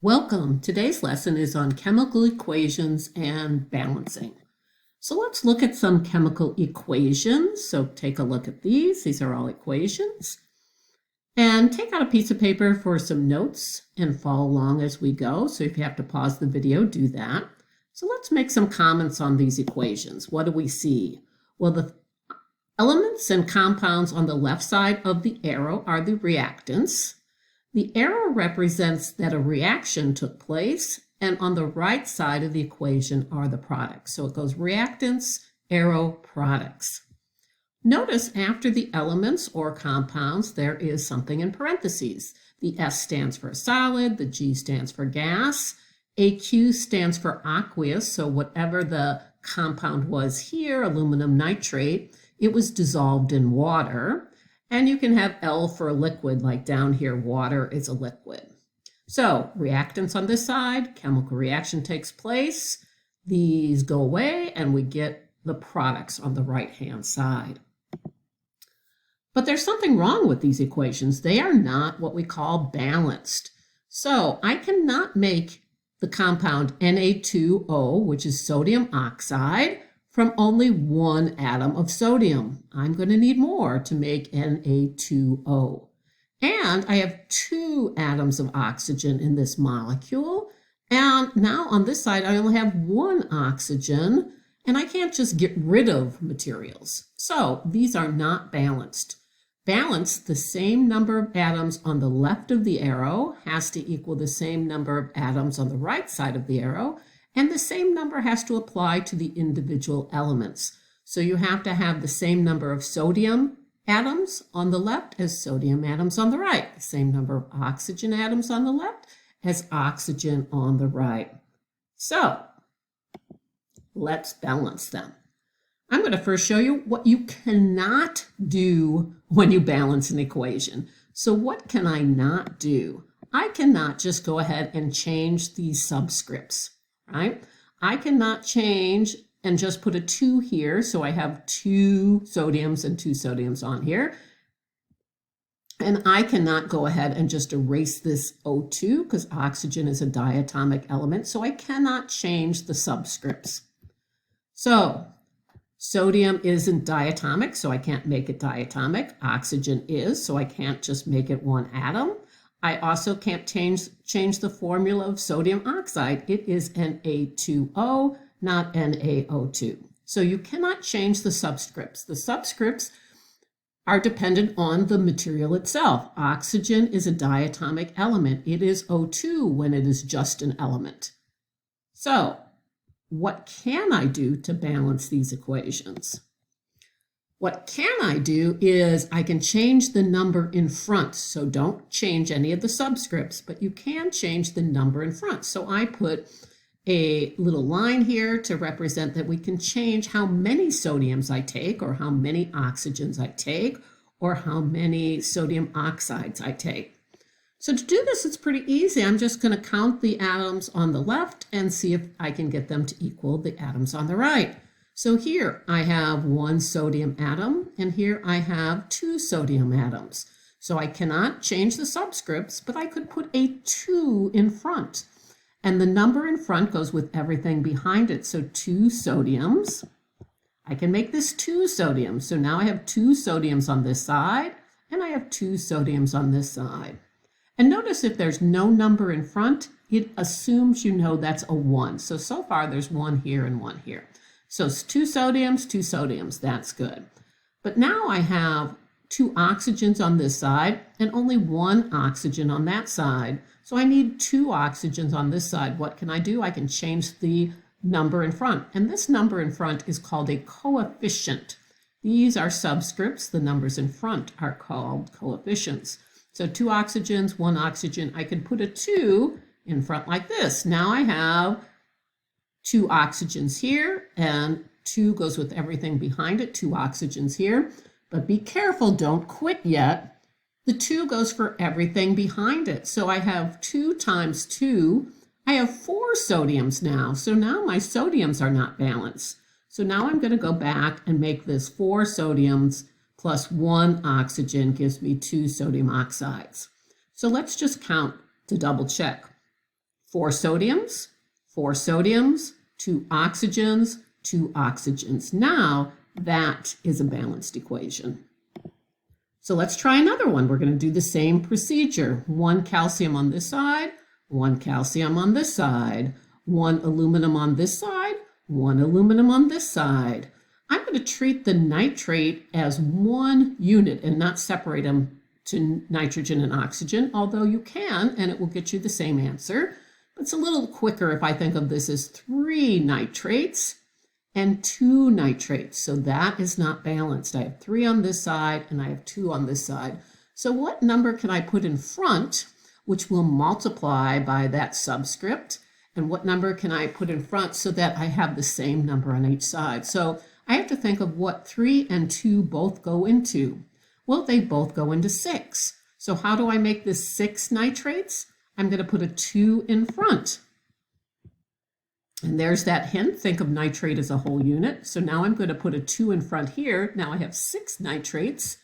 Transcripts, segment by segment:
Welcome. Today's lesson is on chemical equations and balancing. So let's look at some chemical equations. So take a look at these. These are all equations. And take out a piece of paper for some notes and follow along as we go. So if you have to pause the video, do that. So let's make some comments on these equations. What do we see? Well, the elements and compounds on the left side of the arrow are the reactants. The arrow represents that a reaction took place, and on the right side of the equation are the products. So it goes reactants, arrow, products. Notice after the elements or compounds, there is something in parentheses. The S stands for solid, the G stands for gas, AQ stands for aqueous, so whatever the compound was here, aluminum nitrate, it was dissolved in water. And you can have L for liquid, like down here, water is a liquid. So reactants on this side, chemical reaction takes place, these go away, and we get the products on the right-hand side. But there's something wrong with these equations. They are not what we call balanced. So I cannot make the compound Na2O, which is sodium oxide, from only one atom of sodium. I'm going to need more to make Na2O. And I have two atoms of oxygen in this molecule. And now on this side, I only have one oxygen, and I can't just get rid of materials. So these are not balanced. Balanced, the same number of atoms on the left of the arrow has to equal the same number of atoms on the right side of the arrow, and the same number has to apply to the individual elements. So you have to have the same number of sodium atoms on the left as sodium atoms on the right. The same number of oxygen atoms on the left as oxygen on the right. So let's balance them. I'm going to first show you what you cannot do when you balance an equation. So what can I not do? I cannot just go ahead and change these subscripts. Right? I cannot change and just put a 2 here, so I have 2 sodiums and 2 sodiums on here. And I cannot go ahead and just erase this O2 because oxygen is a diatomic element, so I cannot change the subscripts. So sodium isn't diatomic, so I can't make it diatomic. Oxygen is, so I can't just make it one atom. I also can't change the formula of sodium oxide. It is Na2O, not NaO2. So you cannot change the subscripts. The subscripts are dependent on the material itself. Oxygen is a diatomic element. It is O2 when it is just an element. So what can I do to balance these equations? What can I do is I can change the number in front. So don't change any of the subscripts, but you can change the number in front. So I put a little line here to represent that we can change how many sodiums I take, or how many oxygens I take, or how many sodium oxides I take. So to do this, it's pretty easy. I'm just going to count the atoms on the left and see if I can get them to equal the atoms on the right. So here I have 1 sodium atom, and here I have 2 sodium atoms. So I cannot change the subscripts, but I could put a 2 in front. And the number in front goes with everything behind it. So 2 sodiums. I can make this 2 sodiums. So now I have 2 sodiums on this side, and I have 2 sodiums on this side. And notice if there's no number in front, it assumes you know that's a 1. So far there's 1 here and 1 here. So it's 2 sodiums, that's good. But now I have 2 oxygens on this side and only 1 oxygen on that side. So I need 2 oxygens on this side. What can I do? I can change the number in front. And this number in front is called a coefficient. These are subscripts. The numbers in front are called coefficients. So 2 oxygens, 1 oxygen. I can put a 2 in front like this. Now I have 2 oxygens here, and 2 goes with everything behind it, 2 oxygens here. But be careful, don't quit yet. The 2 goes for everything behind it. So I have 2 times 2. I have 4 sodiums now. So now my sodiums are not balanced. So now I'm going to go back and make this 4 sodiums plus 1 oxygen gives me 2 sodium oxides. So let's just count to double check. 4 sodiums, 4 sodiums, 2 oxygens, 2 oxygens. Now that is a balanced equation. So let's try another one. We're going to do the same procedure. 1 calcium on this side, 1 calcium on this side, 1 aluminum on this side, 1 aluminum on this side. I'm going to treat the nitrate as one unit and not separate them to nitrogen and oxygen, although you can, and it will get you the same answer. It's a little quicker if I think of this as 3 nitrates and 2 nitrates. So that is not balanced. I have 3 on this side and I have 2 on this side. So what number can I put in front, which will multiply by that subscript? And what number can I put in front so that I have the same number on each side? So I have to think of what 3 and 2 both go into. Well, they both go into 6. So how do I make this 6 nitrates? I'm going to put a 2 in front. And there's that hint. Think of nitrate as a whole unit. So now I'm going to put a 2 in front here. Now I have 6 nitrates.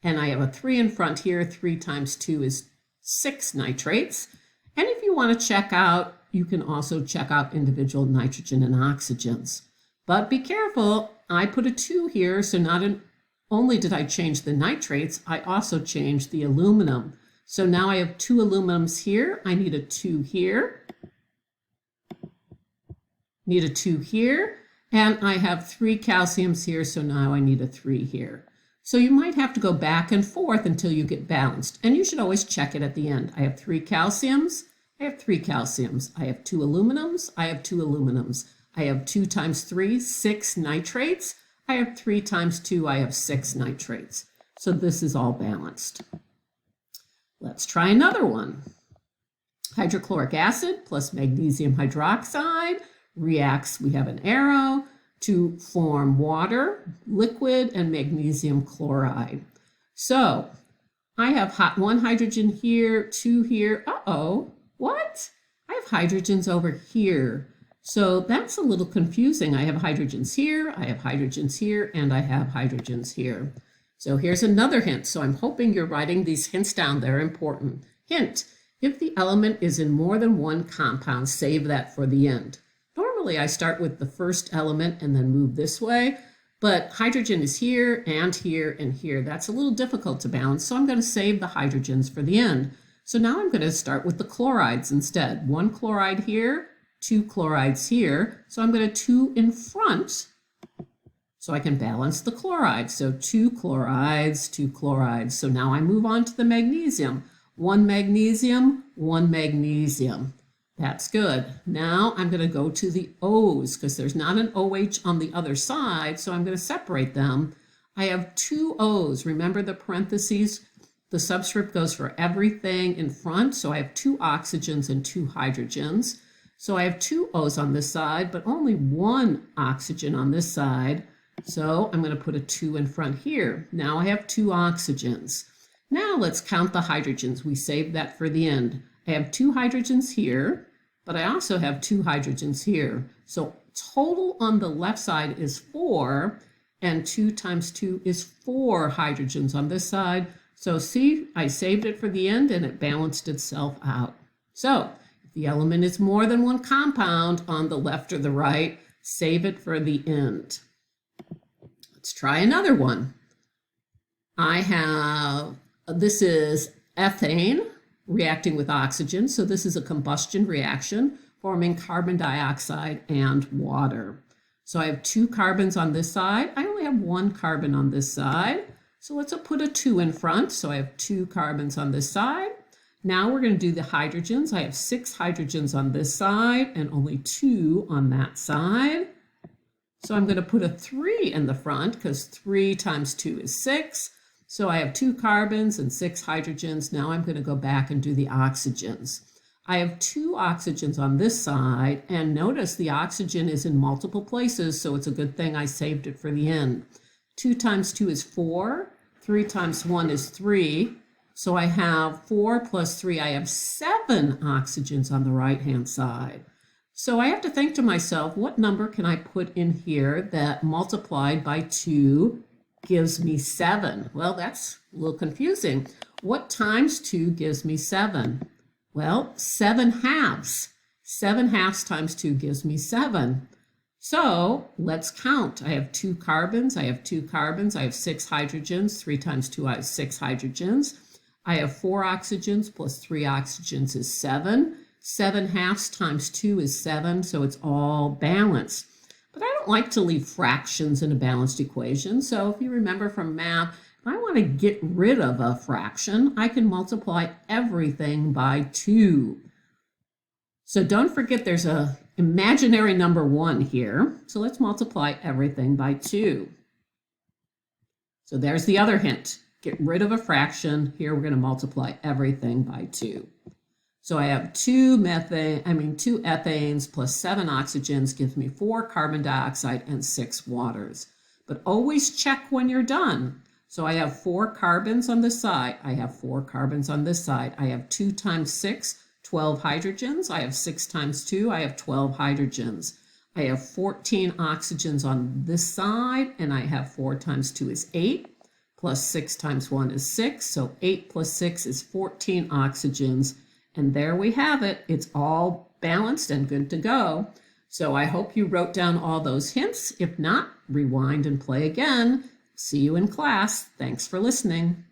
And I have a 3 in front here. 3 times 2 is 6 nitrates. And if you want to check out, you can also check out individual nitrogen and oxygens. But be careful. I put a 2 here, so not only did I change the nitrates, I also changed the aluminum. So now I have 2 aluminums here. I need a 2 here. Need a 2 here. And I have 3 calciums here, so now I need a 3 here. So you might have to go back and forth until you get balanced. And you should always check it at the end. I have 3 calciums. I have 3 calciums. I have 2 aluminums. I have 2 aluminums. I have 2 times 3, 6 nitrates. I have 3 times 2, I have 6 nitrates. So this is all balanced. Let's try another one. Hydrochloric acid plus magnesium hydroxide reacts, we have an arrow, to form water, liquid, and magnesium chloride. So I have 1 hydrogen here, 2 here. Uh-oh, what? I have hydrogens over here. So that's a little confusing. I have hydrogens here, I have hydrogens here, and I have hydrogens here. So here's another hint. So I'm hoping you're writing these hints down. They're important. Hint, if the element is in more than one compound, save that for the end. Normally I start with the first element and then move this way, but hydrogen is here and here and here. That's a little difficult to balance, so I'm going to save the hydrogens for the end. So now I'm going to start with the chlorides instead. 1 chloride here, 2 chlorides here. So I'm going to 2 in front so I can balance the chlorides. So 2 chlorides, 2 chlorides. So now I move on to the magnesium. 1 magnesium, 1 magnesium. That's good. Now I'm going to go to the O's because there's not an OH on the other side, so I'm going to separate them. I have 2 O's. Remember the parentheses? The subscript goes for everything in front, so I have 2 oxygens and 2 hydrogens. So I have 2 O's on this side, but only 1 oxygen on this side. So I'm going to put a 2 in front here. Now I have 2 oxygens. Now let's count the hydrogens. We saved that for the end. I have 2 hydrogens here, but I also have 2 hydrogens here. So total on the left side is 4, and 2 times 2 is 4 hydrogens on this side. So see, I saved it for the end and it balanced itself out. So if the element is more than one compound on the left or the right, save it for the end. Let's try another one. This is ethane reacting with oxygen. So this is a combustion reaction forming carbon dioxide and water. So I have 2 carbons on this side. I only have 1 carbon on this side. So let's put a 2 in front. So I have 2 carbons on this side. Now we're going to do the hydrogens. I have 6 hydrogens on this side and only 2 on that side. So I'm going to put a 3 in the front because 3 times 2 is 6. So I have 2 carbons and 6 hydrogens. Now I'm going to go back and do the oxygens. I have 2 oxygens on this side, and notice the oxygen is in multiple places, so it's a good thing I saved it for the end. 2 times 2 is 4. 3 times 1 is 3. So I have 4 plus 3. I have 7 oxygens on the right-hand side. So I have to think to myself, what number can I put in here that multiplied by 2 gives me 7? Well, that's a little confusing. What times 2 gives me 7? Well, 7 halves. 7 halves times 2 gives me 7. So let's count. I have 2 carbons, I have 2 carbons, I have 6 hydrogens. 3 times 2, I have 6 hydrogens. I have 4 oxygens plus 3 oxygens is 7. 7 halves times 2 is 7, so it's all balanced. But I don't like to leave fractions in a balanced equation. So if you remember from math, if I want to get rid of a fraction, I can multiply everything by 2. So don't forget there's an imaginary number 1 here. So let's multiply everything by 2. So there's the other hint. Get rid of a fraction. Here we're going to multiply everything by 2. So I have 2 ethanes plus 7 oxygens gives me 4 carbon dioxide and 6 waters. But always check when you're done. So I have 4 carbons on this side. I have 4 carbons on this side. I have 2 times 6, 12 hydrogens. I have 6 times 2, I have 12 hydrogens. I have 14 oxygens on this side, and I have 4 times 2 is 8, plus 6 times 1 is 6. So 8 plus 6 is 14 oxygens. And there we have it. It's all balanced and good to go. So I hope you wrote down all those hints. If not, rewind and play again. See you in class. Thanks for listening.